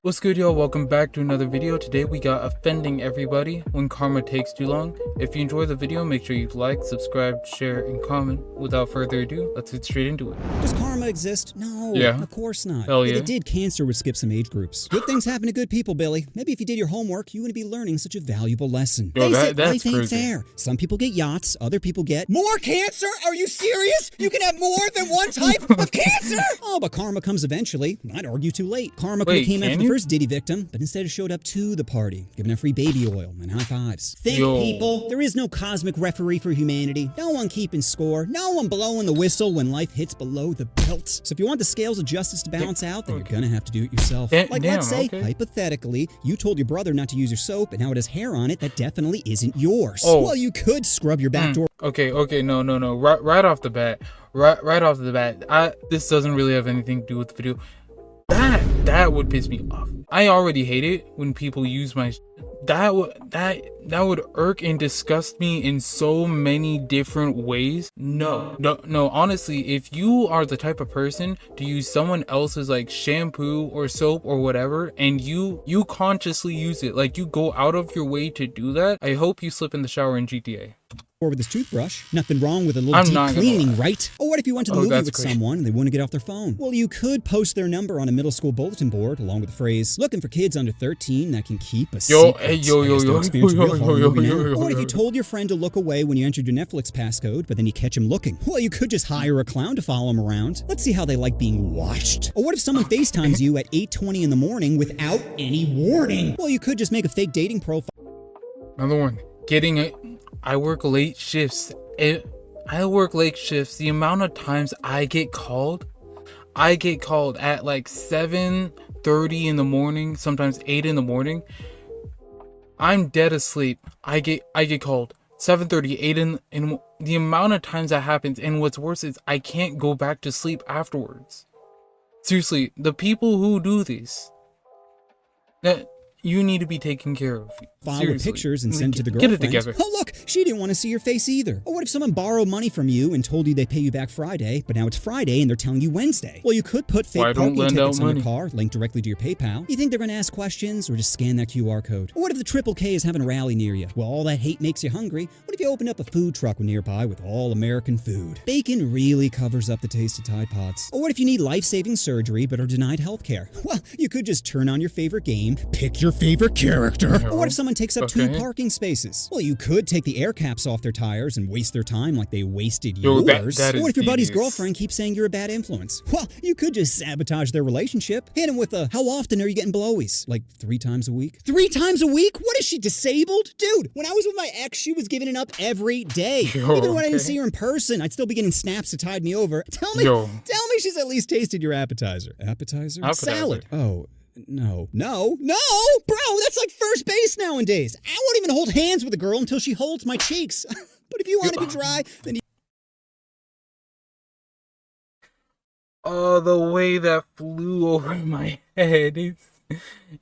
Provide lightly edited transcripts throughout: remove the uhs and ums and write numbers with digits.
What's good, y'all? Welcome back to another video. Today we got offending everybody when karma takes too long. If you enjoy the video, make sure you like, subscribe, share, and comment. Without further ado, let's get straight into it. Does karma exist? No, of course not. Hell yeah. If it did, cancer would skip some age groups. Good things happen to good people, Billy. Maybe if you did your homework, you wouldn't be learning such a valuable lesson. Yo, Face it, that's life ain't crazy. fair. Some people get yachts, other people get more cancer? Are you serious? You can have more than one type of cancer? Oh, but karma comes eventually. I'd argue too late. Karma could have came after the first Diddy victim, but instead showed up to the party, giving her free baby oil and high fives. Think, people, there is no cosmic referee for humanity. No one keeping score. No one blowing the whistle when life hits below the belt. So if you want the scales of justice to balance out, then you're gonna have to do it yourself. Let's say, hypothetically, you told your brother not to use your soap, and now it has hair on it that definitely isn't yours. Oh. Well, you could scrub your back door. Okay, no. Right off the bat, this doesn't really have anything to do with the video. That would piss me off. I already hate it when people use my that would irk and disgust me in so many different ways. No, honestly, if you are the type of person to use someone else's like shampoo or soap or whatever, and you consciously use it, like you go out of your way to do that, I hope you slip in the shower in GTA. Or with his toothbrush. Nothing wrong with a little deep cleaning, right? Or what if you went to the movie with someone and they wouldn't get off their phone? Well, you could post their number on a middle school bulletin board along with the phrase, looking for kids under 13 that can keep a secret. Or what if you told your friend to look away when you entered your Netflix passcode, but then you catch him looking? Well, you could just hire a clown to follow him around. Let's see how they like being watched. Or what if someone FaceTimes you at 8:20 in the morning without any warning? Well, you could just make a fake dating profile. Another one. I work late shifts. The amount of times I get called at like 7:30 in the morning, sometimes 8 in the morning. I'm dead asleep. I get called 7:30, 8 in the amount of times that happens, and what's worse is I can't go back to sleep afterwards. Seriously, the people who do this, that you need to be taken care of. File with pictures and send it to the girlfriend. Get it together. Oh, look, she didn't want to see your face either. Or what if someone borrowed money from you and told you they pay you back Friday, but now it's Friday and they're telling you Wednesday? Well, you could put fake parking tickets on your car, linked directly to your PayPal. You think they're going to ask questions or just scan that QR code? Or what if the Triple K is having a rally near you? Well, all that hate makes you hungry. What if you open up a food truck nearby with all American food? Bacon really covers up the taste of Tide Pods. Or what if you need life-saving surgery but are denied health care? Well, you could just turn on your favorite game, pick your favorite character. Or what if someone takes up 2 parking spaces? Well, you could take the air caps off their tires and waste their time like they wasted yours. Or what if your buddy's girlfriend keeps saying you're a bad influence? Well, you could just sabotage their relationship. Hit him with a, how often are you getting blowies? Like 3 times a week? 3 times a week? What is she, disabled? Dude, when I was with my ex, she was giving it up every day. Even when I didn't see her in person, I'd still be getting snaps to tide me over. Tell me she's at least tasted your appetizer. Appetizer? Salad. Oh. No, bro, that's like first base nowadays. I won't even hold hands with a girl until she holds my cheeks. But if you want to be dry, then Oh, the way that flew over my head.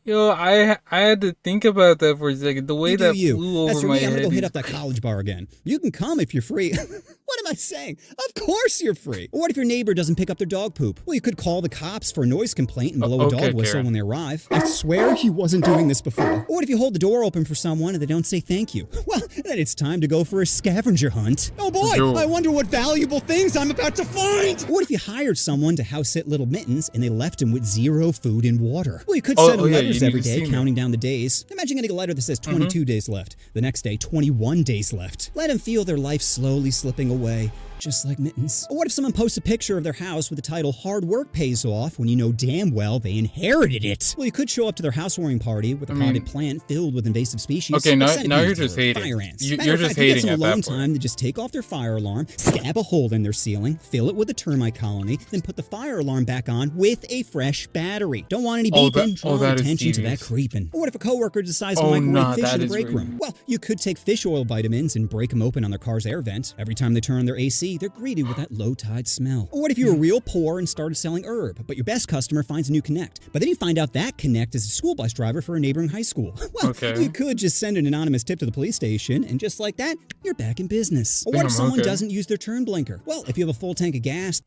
I had to think about that for a second. The way that flew over my head. I'm gonna go hit up that college bar again. You can come if you're free. What am I saying? Of course you're free. Or what if your neighbor doesn't pick up their dog poop? Well, you could call the cops for a noise complaint and blow a dog whistle when they arrive. I swear he wasn't doing this before. Or what if you hold the door open for someone and they don't say thank you? Well, then it's time to go for a scavenger hunt. Oh boy, I wonder what valuable things I'm about to find. What if you hired someone to house sit little Mittens and they left him with 0 food and water? Well, you could send him letters every day, counting down the days. Imagine getting a letter that says 22 days left. The next day, 21 days left. Let them feel their life slowly slipping away, just like Mittens. Or what if someone posts a picture of their house with the title, hard work pays off, when you know damn well they inherited it? Well, you could show up to their housewarming party with a potted plant filled with invasive species. Okay, now you're just hating. Fire ants. You're just hating at that point. Alone time to just take off their fire alarm, stab a hole in their ceiling, fill it with a termite colony, then put the fire alarm back on with a fresh battery. Don't want any beeping, draw attention to that creeping. Or what if a coworker decides to microwave fish in the break room? Well, you could take fish oil vitamins and break them open on their car's air vent. Every time they turn on their AC, they're greeted with that low tide smell. Or what if you were real poor and started selling herb, but your best customer finds a new connect, but then you find out that connect is a school bus driver for a neighboring high school? Well, you could just send an anonymous tip to the police station, and just like that, you're back in business. Or what if someone doesn't use their turn blinker? Well, if you have a full tank of gas,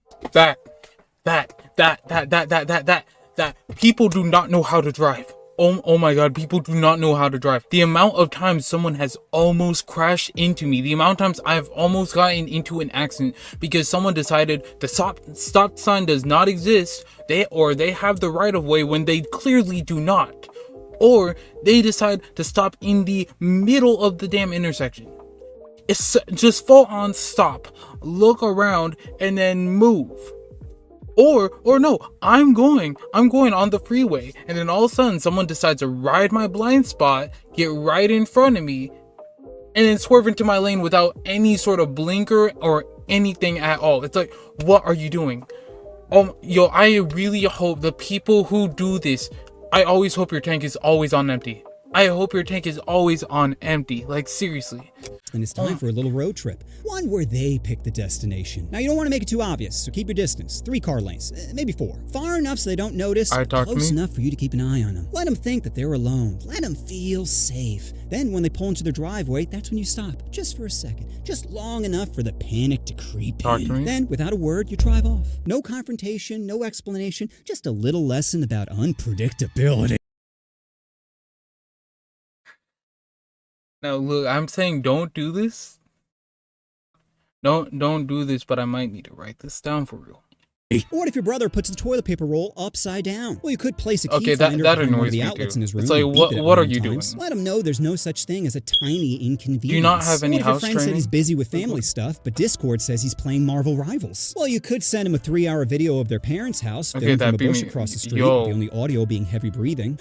that people do not know how to drive. Oh my god, people do not know how to drive. The amount of times someone has almost crashed into me, the amount of times I've almost gotten into an accident because someone decided the stop sign does not exist, they have the right of way when they clearly do not. Or they decide to stop in the middle of the damn intersection. It's just full on stop, look around, and then move. Or no, I'm going on the freeway, and then all of a sudden someone decides to ride my blind spot, get right in front of me, and then swerve into my lane without any sort of blinker or anything at all. It's like, what are you doing? Yo, I really hope the people who do this, I always hope your tank is always on empty. I hope your tank is always on empty. Like, seriously. And it's time for a little road trip. One where they pick the destination. Now, you don't want to make it too obvious, so keep your distance. 3 car lanes, maybe 4. Far enough so they don't notice, close enough for you to keep an eye on them. Let them think that they're alone. Let them feel safe. Then when they pull into their driveway, that's when you stop. Just for a second. Just long enough for the panic to creep in. Then, without a word, you drive off. No confrontation, no explanation, just a little lesson about unpredictability. Now look, I'm saying don't do this. Don't do this, but I might need to write this down for real. What if your brother puts the toilet paper roll upside down? Well, you could place a key finder behind one of the outlets in his room. It's like, what are you doing? Let him know there's no such thing as a tiny inconvenience. Do you not have any house training? What if your friend said he's busy with family stuff, but Discord says he's playing Marvel Rivals? Well, you could send him a 3-hour video of their parents' house, filmed from a bush across the street, the only audio being heavy breathing.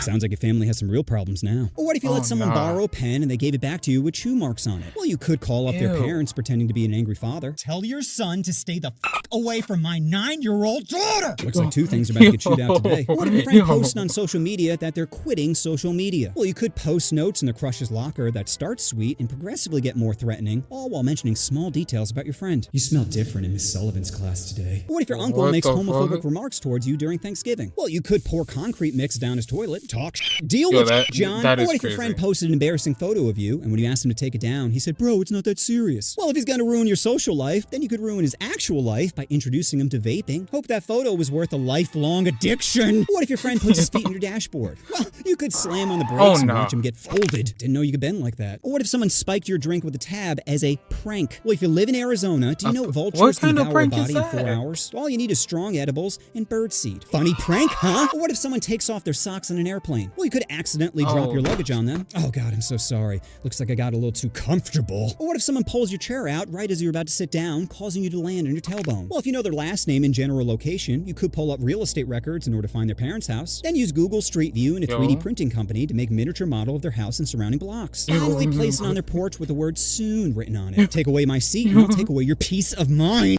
Sounds like your family has some real problems now. Or what if you let someone borrow a pen and they gave it back to you with chew marks on it? Well, you could call up their parents pretending to be an angry father. Tell your son to stay the fuck away from my 9-year-old daughter! Looks like 2 things are about to get chewed out today. What if your friend posted on social media that they're quitting social media? Well, you could post notes in their crush's locker that start sweet and progressively get more threatening, all while mentioning small details about your friend. You smell different in Miss Sullivan's class today. Or what if your uncle makes homophobic remarks towards you during Thanksgiving? Well, you could pour concrete mix down his toilet, talk deal with John. That what if your friend posted an embarrassing photo of you, and when you asked him to take it down, he said, bro, it's not that serious. Well, if he's gonna ruin your social life, then you could ruin his actual life by introducing him to vaping. Hope that photo was worth a lifelong addiction. What if your friend puts his feet in your dashboard? Well, you could slam on the brakes and watch him get folded. Didn't know you could bend like that. Or what if someone spiked your drink with a tab as a prank? Well, if you live in Arizona, do you know vultures can devour a body in 4 hours? All you need is strong edibles and birdseed. Funny prank, huh? Or what if someone takes off their socks on an airplane? Well, you could accidentally drop your luggage on them. Oh God, I'm so sorry. Looks like I got a little too comfortable. Or what if someone pulls your chair out right as you're about to sit down, causing you to land on your tailbone? Well, if you know their last name and general location, you could pull up real estate records in order to find their parents' house. Then use Google Street View and a 3D printing company to make miniature model of their house and surrounding blocks. Finally, place it on their porch with the word soon written on it. Take away my seat and I'll take away your peace of mind.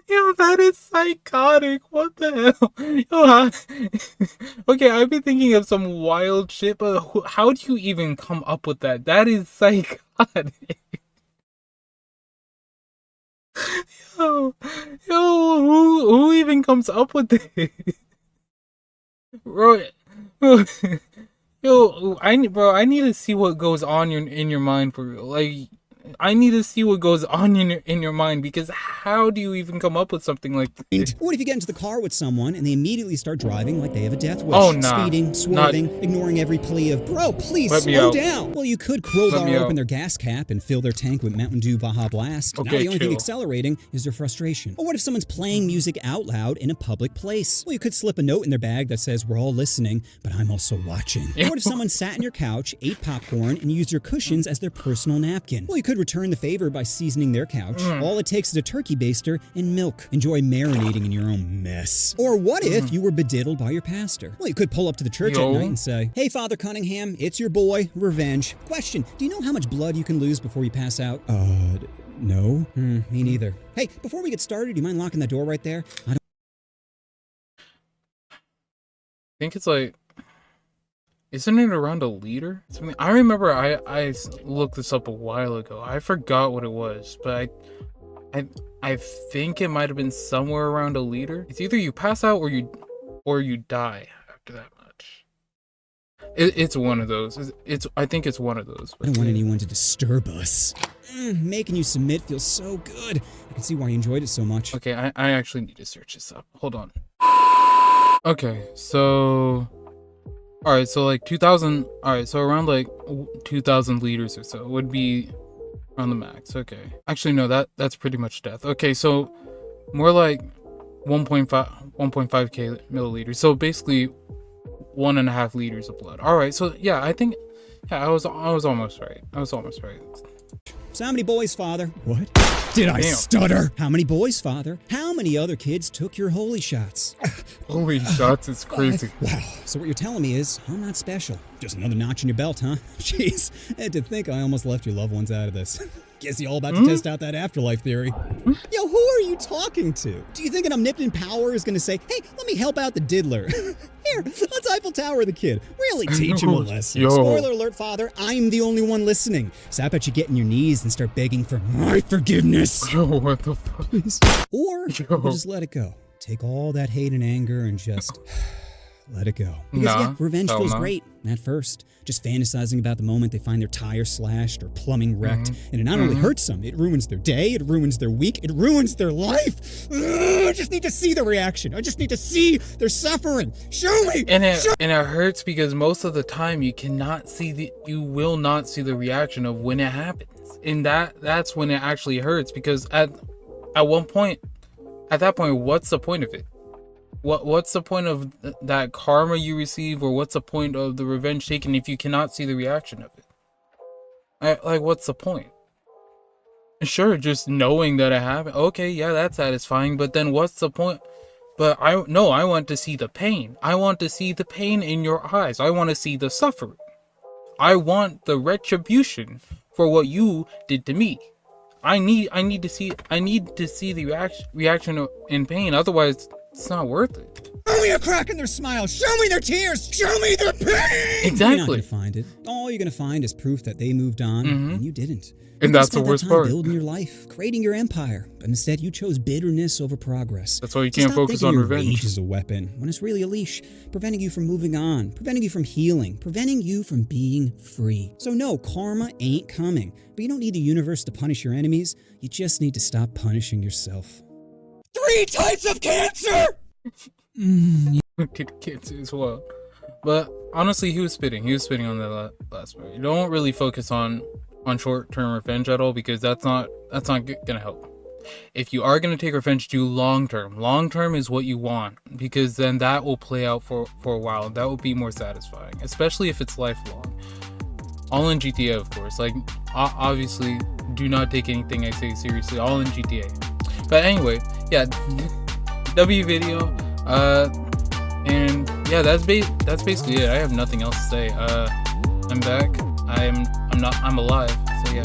Yo, that is psychotic. What the hell? Okay, I've been thinking of some wild shit, but how do you even come up with that? That is psychotic. Yo, who even comes up with this? Bro, I need to see what goes on in your mind for real. Like, I need to see what goes on in your mind, because how do you even come up with something like this? What if you get into the car with someone and they immediately start driving like they have a death wish? Speeding, swerving, ignoring every plea of, bro, please slow down. Well, you could crowbar open their gas cap and fill their tank with Mountain Dew Baja Blast. Now the only thing accelerating is their frustration. Or what if someone's playing music out loud in a public place? Well, you could slip a note in their bag that says, we're all listening, but I'm also watching. Or what if someone sat in your couch, ate popcorn, and used your cushions as their personal napkin? Well, you could return the favor by seasoning their couch. All it takes is a turkey baster and milk. Enjoy marinating in your own mess. Or what if you were bediddled by your pastor? Well, you could pull up to the church at night and say, hey, Father Cunningham, it's your boy, Revenge. Question, do you know how much blood you can lose before you pass out? No. Me neither. Hey, before we get started, do you mind locking that door right there? I think it's like, isn't it around a liter? Something. I remember I looked this up a while ago. I forgot what it was, but I think it might have been somewhere around a liter. It's either you pass out or you die after that much. It's one of those. I think it's one of those. I don't want anyone to disturb us. Making you submit feels so good. I can see why you enjoyed it so much. Okay, I actually need to search this up. Hold on. Okay, so... Alright, so like 2,000... Alright, so around like 2,000 liters or so would be around the max. Okay. Actually, no, that's pretty much death. Okay, so more like 1.5k milliliters. So basically 1.5 liters of blood. Alright, so yeah, I think... Yeah, I was almost right. So how many boys, Father? What? Did I stutter? How many boys, Father? How many other kids took your holy shots? Holy shots, it's crazy. Wow. So what you're telling me is, I'm not special. Just another notch in your belt, huh? Jeez, I had to think I almost left your loved ones out of this. Guess you're all about to test out that afterlife theory. Yo, who are you talking to? Do you think an omnipotent power is going to say, hey, let me help out the diddler? Here, let's Eiffel Tower the kid. Really teach him a lesson. Yo. Spoiler alert, Father, I'm the only one listening. So I bet you get on your knees and start begging for my forgiveness. Yo, what the fuck? Or you just let it go. Take all that hate and anger and just let it go. Because revenge feels great at first. Just fantasizing about the moment they find their tire slashed or plumbing wrecked. And it not only hurts them, it ruins their day, it ruins their week, it ruins their life. I just need to see the reaction. I just need to see their suffering. Show me! And it hurts because most of the time you will not see the reaction of when it happens. And that's when it actually hurts, because at that point, what's the point of it? What's the point of that karma you receive, or what's the point of the revenge taken if you cannot see the reaction of it? Like, what's the point? Sure, just knowing that it happened, okay, yeah, that's satisfying, but then what's the point? But I want to see the pain. I want to see the pain in your eyes. I want to see the suffering. I want the retribution for what you did to me. I need to see the reaction in pain. Otherwise, it's not worth it. Show me a crack in their smile. Show me their tears. Show me their pain. Exactly. You're not gonna find it. All you're gonna find is proof that they moved on and you didn't. And that's the worst part. Building your life, creating your empire, but instead you chose bitterness over progress. That's why you can't focus on revenge. Rage is a weapon when it's really a leash, preventing you from moving on, preventing you from healing, preventing you from being free. So no, karma ain't coming, but you don't need the universe to punish your enemies. You just need to stop punishing yourself. 3 types of cancer. Cancer as well. But honestly, he was spitting on that last part. You don't really focus on short-term revenge at all, because that's not gonna help. If you are gonna take revenge, do long-term. Long-term is what you want, because then that will play out for a while. That will be more satisfying, especially if it's lifelong. All in GTA, of course. Like, obviously, do not take anything I say seriously. All in GTA. But anyway, yeah, W video. And yeah, that's basically it. I have nothing else to say. I'm back. I'm alive. So yeah.